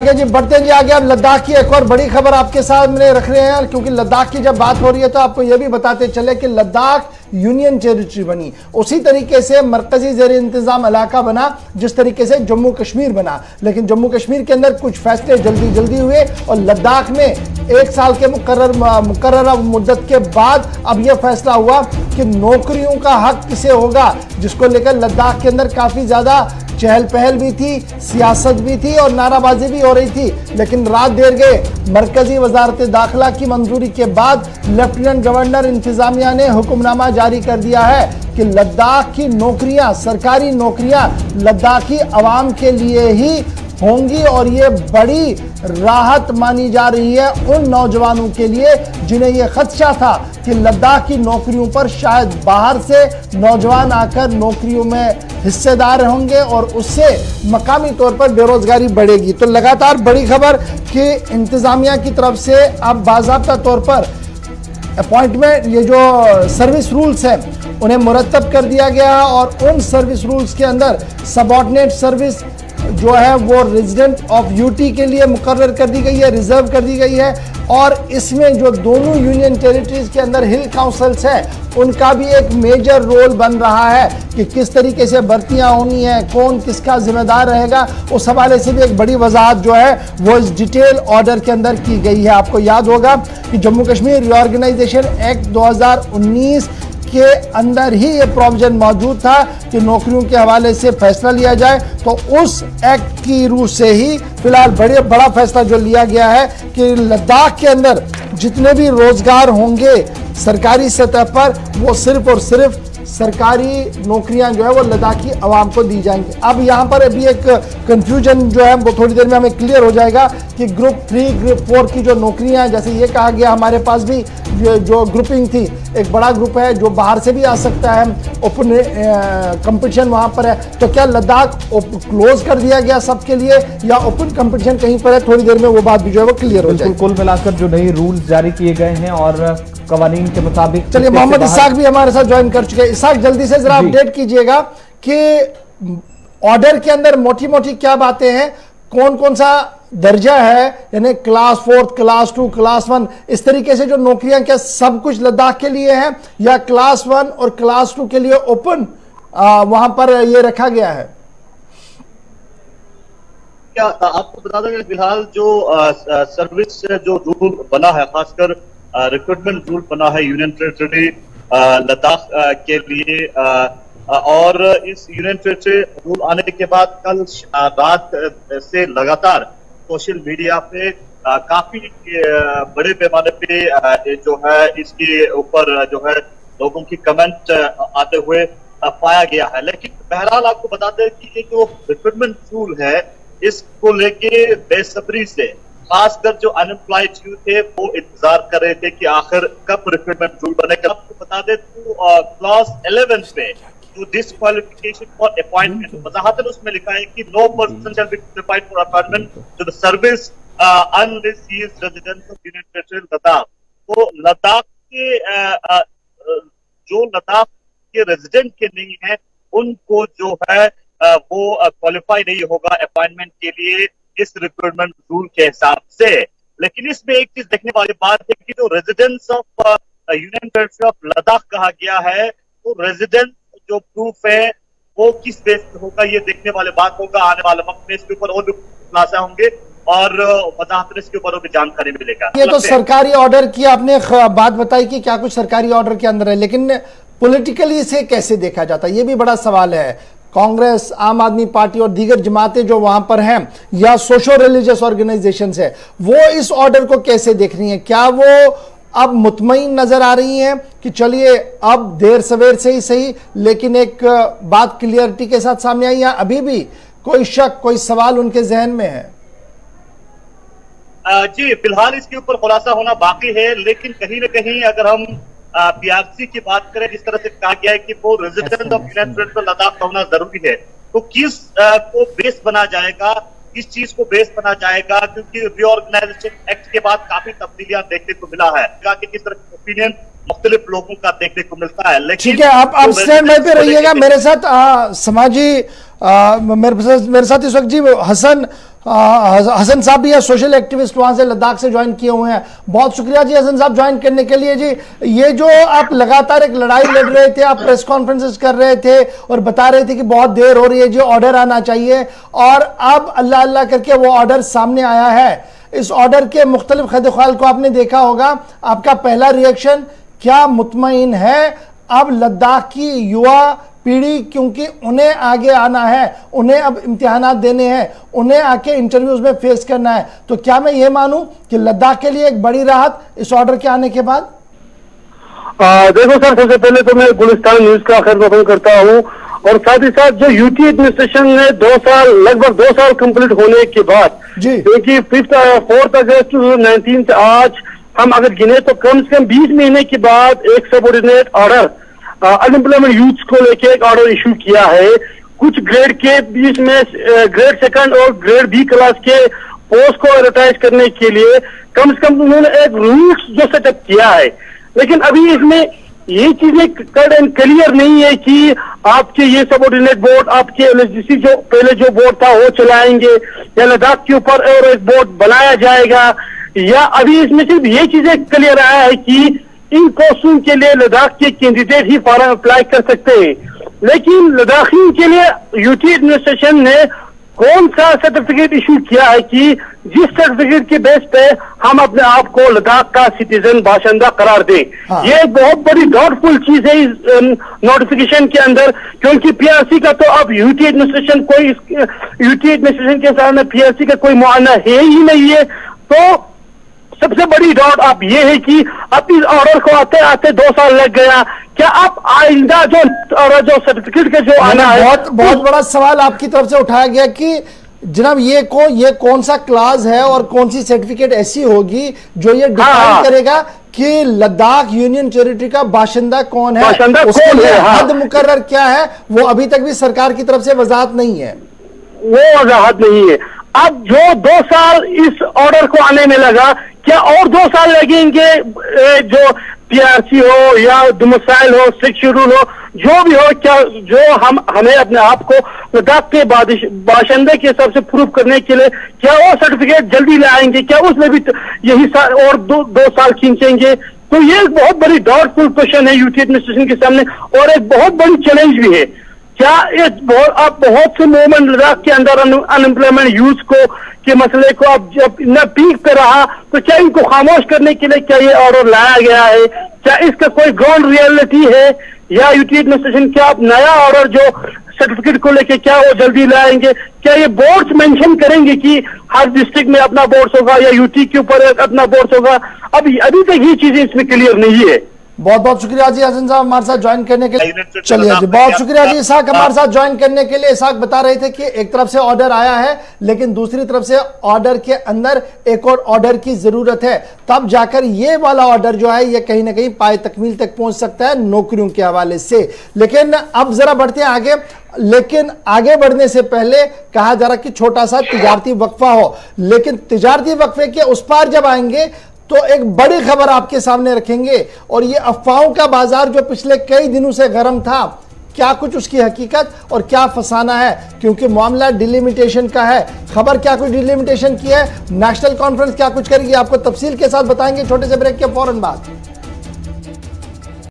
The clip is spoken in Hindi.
ठीक है जी, बढ़ते हैं जी आगे। अब लद्दाख की एक और बड़ी खबर आपके सामने रख रहे हैं, क्योंकि लद्दाख की जब बात हो रही है तो आपको यह भी बताते चले कि लद्दाख यूनियन टेरिटरी बनी, उसी तरीके से मरकजी ज़ेर इंतजाम इलाका बना जिस तरीके से जम्मू कश्मीर बना। लेकिन जम्मू कश्मीर के अंदर कुछ फैसले जल्दी जल्दी हुए और लद्दाख में 1 साल के मुकर्रर मुद्दत के बाद अब यह फैसला हुआ कि नौकरियों का हक किसे होगा, जिसको लेकर लद्दाख के अंदर काफी ज्यादा चहल पहल भी थी, सियासत भी थी और नाराबाजी भी हो रही थी। लेकिन रात देर गए मरकजी वजारत दाखिला की मंजूरी के बाद लेफ्टिनेंट गवर्नर इंतजामिया ने हुक्मनामा जारी कर दिया है कि लद्दाख की नौकरियां, सरकारी नौकरियां लद्दाखी अवाम के लिए ही होंगी और ये बड़ी राहत मानी जा रही है उन नौजवानों के लिए जिन्हें यह खदशा था कि लद्दाख की नौकरियों पर शायद बाहर से नौजवान आकर नौकरियों में हिस्सेदार होंगे और उससे मकामी तौर पर बेरोजगारी बढ़ेगी। तो लगातार बड़ी खबर कि इंतजामिया की तरफ से अब बाज़ाब्ता तौर पर अपॉइंटमेंट, ये जो सर्विस रूल्स हैं उन्हें मुरतब कर दिया गया और उन सर्विस रूल्स के अंदर सबऑर्डिनेट सर्विस जो है वो रेजिडेंट ऑफ यूटी के लिए मुकर्रर कर दी गई है, रिजर्व कर दी गई है। और इसमें जो दोनों यूनियन टेरिटरीज के अंदर हिल काउंसिल्स हैं उनका भी एक मेजर रोल बन रहा है कि किस तरीके से भर्तियां होनी है, कौन किसका जिम्मेदार रहेगा। उस हवाले से भी एक बड़ी वजाहत जो है वो इस डिटेल ऑर्डर के अंदर की गई है। आपको याद होगा कि जम्मू कश्मीर रीऑर्गेनाइजेशन एक्ट 2019 के अंदर ही ये प्रोविजन मौजूद था कि नौकरियों के हवाले से फैसला लिया जाए। तो उस एक्ट की रूह से ही फिलहाल बड़ा फैसला जो लिया गया है कि लद्दाख के अंदर जितने भी रोजगार होंगे सरकारी सतह पर वो सिर्फ और सिर्फ सरकारी नौकरियां जो है वो लद्दाखी अवाम को दी जाएंगी। अब यहाँ पर अभी एक कंफ्यूजन जो है वो थोड़ी देर में हमें क्लियर हो जाएगा कि ग्रुप 3 ग्रुप 4 की जो नौकरियां हैं, जैसे ये कहा गया हमारे पास भी जो ग्रुपिंग थी, एक बड़ा ग्रुप है जो बाहर से भी आ सकता है, ओपन कंपटीशन वहां पर है। तो क्या लद्दाख क्लोज कर दिया गया सबके लिए या ओपन कंपटीशन कहीं पर है, थोड़ी देर में वो बात भी जो है वो क्लियर हो जाएगी। कुल मिलाकर जो नए रूल्स जारी किए गए हैं और कवानीन के मुताबिक। चलिए, मोहम्मद इसाक भी हमारे साथ ज्वाइन कर चुके हैं। इसाक, जल्दी से जरा अपडेट कीजिएगा कि ऑर्डर के अंदर मोटी मोटी क्या बातें हैं, कौन कौन सा दर्जा है, यानी क्लास 4, क्लास 2, क्लास 1, इस तरीके से जो नौकरियां क्या सब कुछ लद्दाख के लिए है या क्लास 1 और क्लास 2 के लिए ओपन वहां पर ये रखा गया है? क्या आपको बता दें फिलहाल जो सर्विस जो रूल बना है, खासकर रिक्रूटमेंट रूल बना है यूनियन टेरिटरी लद्दाख के लिए, और इस यूनियन टेरिटरी रूल आने के बाद कल रात से लगातार सोशल मीडिया पे काफी बड़े पैमाने पे जो है इसके ऊपर जो है लोगों की कमेंट आते हुए पाया गया है। लेकिन बहरहाल आपको बता दें कि ये जो रिक्रूटमेंट रूल है इसको लेके बेसब्री से खासकर जो अनएम्प्लॉयड यूथ थे वो इंतजार कर रहे थे कि आखिर कब रिक्रूटमेंट रूल बनेगा। आपको बता दें तो क्लास 11 पे जो डिसक्वालिफिकेशन फॉर अपॉइंटमेंट वजाहतन उसमें लिखा है कि no person shall be qualified for appointment to the service unless he is resident of union territory Ladakh. तो लद्दाख के जो लद्दाख के रेजिडेंट के नहीं है उनको जो है वो क्वालिफाई नहीं होगा अपॉइंटमेंट के लिए इस रिक्रूटमेंट रूल के हिसाब से। लेकिन इसमें एक चीज देखने वाली बात है कि जो residence of union territory of Ladakh कहा गया है तो रेजिडेंस जो प्रूफ है वो किस बेस पे होगा ये देखने वाले बात होगा। आने वाले वक्त में इसके ऊपर और भी खुलासा होंगे और वजाहत इसके ऊपर भी जानकारी मिलेगा। ये तो सरकारी ऑर्डर की आपने बात बताई कि क्या कुछ सरकारी ऑर्डर के अंदर है, लेकिन पॉलिटिकली इसे कैसे देखा जाता है ये भी बड़ा सवाल है। कांग्रेस, आम आदमी पार्टी और दीगर जमातें जो वहां पर हैं या सोशो रिलीजियस ऑर्गेनाइजेशंस है वो इस ऑर्डर को कैसे देख रही हैं? क्या वो अब मुतमईन नजर आ रही हैं कि चलिए अब देर सवेर से ही सही लेकिन एक बात क्लियरिटी के साथ सामने आई, या अभी भी कोई शक, कोई सवाल उनके जहन में है? जी, फिलहाल इसके ऊपर खुलासा होना बाकी है, लेकिन कहीं ना कहीं अगर हम पीआरसी की बात करें, जिस तरह से कहा गया है कि वो resident of union territory Ladakh होना जरूरी है, तो किस को बेस बना जाएगा, किस चीज को बेस बना जाएगा? क्योंकि रीऑर्गेनाइजेशन एक्ट के बाद काफी तब्दीलियां देखने को मिला है कि किस तरह की ओपिनियन मुख्तलिफ लोगों का देखने को मिलता है। लेकिन ठीक है, आप स्टैंड बाय पे रहिएगा। मेरे साथ समाजी मेरे साथ इस वक्त जी हसन हसन साहब भी है, सोशल एक्टिविस्ट, वहां से लद्दाख से ज्वाइन किए हुए हैं। बहुत शुक्रिया जी हसन साहब ज्वाइन करने के लिए। जी ये जो आप लगातार एक लड़ाई लड़ रहे थे, आप प्रेस कॉन्फ्रेंसेस कर रहे थे और बता रहे थे कि बहुत देर हो रही है जी, ऑर्डर आना चाहिए, और अब अल्लाह अल्लाह करके वो ऑर्डर सामने आया है। इस ऑर्डर के मुख्तलिफ खदख्वाल को आपने देखा होगा, आपका पहला रिएक्शन क्या मुतमईन है अब लद्दाख की युवा पीढ़ी, क्योंकि उन्हें आगे आना है, उन्हें अब इम्तिहानात देने हैं, उन्हें आके इंटरव्यूज में फेस करना है, तो क्या मैं ये मानूं कि लद्दाख के लिए एक बड़ी राहत इस ऑर्डर के आने के बाद? देखो सर, सबसे पहले तो मैं गुलिस्तान न्यूज का खैर मकदम करता हूँ, और साथ ही साथ जो यूटी एडमिनिस्ट्रेशन ने लगभग 2 साल कंप्लीट होने के बाद, क्योंकि 4 अगस्त 2019 से आज हम अगर गिने तो कम से कम 20 महीने के बाद एक सबऑर्डिनेट ऑर्डर अनएम्प्लॉयमेंट यूथ को लेके एक ऑर्डर इशू किया है। कुछ ग्रेड के बीच में ग्रेड सेकंड और ग्रेड बी क्लास के पोस्ट को एडवर्टाइज करने के लिए कम से कम उन्होंने एक रूल्स जो सेटअप किया है, लेकिन अभी इसमें ये चीजें कट एंड क्लियर नहीं है कि आपके ये सबऑर्डिनेट बोर्ड, आपके एलएसडीसी जो पहले जो बोर्ड था वो चलाएंगे, या लद्दाख के ऊपर और एक बोर्ड बनाया जाएगा, या अभी इसमें सिर्फ ये चीजें क्लियर आया है कि इन पोस्टों के लिए लद्दाख के कैंडिडेट ही फॉर्म अप्लाई कर सकते हैं। लेकिन लद्दाखियों के लिए यूटी एडमिनिस्ट्रेशन ने कौन सा सर्टिफिकेट इशू किया है कि जिस सर्टिफिकेट के बेस पे हम अपने आप को लद्दाख का सिटीजन बाशिंदा करार दें? ये एक बहुत बड़ी डाउटफुल चीज है इस नोटिफिकेशन के अंदर, क्योंकि पीआरसी का तो अब यूटी एडमिनिस्ट्रेशन के सामने पीआरसी का कोई मुआयना है ही नहीं है। तो सबसे बड़ी डाउट अब ये है कि अब इस ऑर्डर को आते आते 2 साल लग गया, क्या आप आइंदा जो सर्टिफिकेट के जो आना है? बहुत बड़ा सवाल आपकी तरफ से उठाया गया कि जनाब ये कौन सा क्लास है और कौन सी सर्टिफिकेट ऐसी होगी जो ये डिफाइन करेगा कि लद्दाख यूनियन टेरिटरी का बाशिंदा कौन है, उसके लिए हद मुकर्रर क्या है, वो अभी तक भी सरकार की तरफ से वजाहत नहीं है। वो वजाहत नहीं है। अब जो 2 साल इस ऑर्डर को आने में लगा, क्या और 2 साल लगेंगे? जो पीआरसी हो या डोमिसाइल हो, 6 शेड्यूल हो, जो भी हो, क्या जो हमें अपने आप को लद्दाख के बाशिंदे के हिसाब से प्रूव करने के लिए क्या वो सर्टिफिकेट जल्दी लाएंगे? क्या उसमें भी यही और 2 साल खींचेंगे? तो ये एक बहुत बड़ी डाउटफुल क्वेश्चन है यूटी एडमिनिस्ट्रेशन के सामने, और एक बहुत बड़ी चैलेंज भी है। क्या आप बहुत से मूवमेंट लद्दाख के अंदर अनएम्प्लॉयमेंट यूथ को के मसले को अब जब न पीक पे रहा, तो क्या इनको खामोश करने के लिए क्या ये ऑर्डर लाया गया है? क्या इसका कोई ग्राउंड रियलिटी है, या यूटी एडमिनिस्ट्रेशन क्या नया ऑर्डर जो सर्टिफिकेट को लेके क्या वो जल्दी लाएंगे? क्या ये बोर्ड्स मेंशन करेंगे कि हर डिस्ट्रिक्ट में अपना बोर्ड होगा या यूटी के ऊपर अपना बोर्ड होगा? अभी तक ये चीजें इसमें क्लियर नहीं है। बहुत बहुत शुक्रिया जी हसन साहब हमारे साथ ज्वाइन करने के लिए। चलिए जी, बहुत शुक्रिया जी इसाक हमारे साथ ज्वाइन करने के लिए। इसाक बता रहे थे कि एक तरफ से ऑर्डर आया है, लेकिन दूसरी तरफ से ऑर्डर के अंदर एक और ऑर्डर की जरूरत है, तब जाकर ये वाला ऑर्डर जो है ये कहीं ना कहीं पाए तकमील तक पहुंच सकता है नौकरियों के हवाले से। लेकिन अब जरा बढ़ते हैं आगे, लेकिन आगे बढ़ने से पहले कहा जा रहा कि छोटा सा तिजारती वक्फा हो, लेकिन तिजारती वक्फे के उस पार जब आएंगे तो एक बड़ी खबर आपके सामने रखेंगे, और ये अफवाहों का बाजार जो पिछले कई दिनों से गर्म था, क्या कुछ उसकी हकीकत और क्या फसाना है, क्योंकि मामला डिलिमिटेशन का है। खबर क्या कुछ डिलिमिटेशन की है, नेशनल कॉन्फ्रेंस क्या कुछ करेगी, आपको तफसील के साथ बताएंगे छोटे से ब्रेक के फौरन बाद।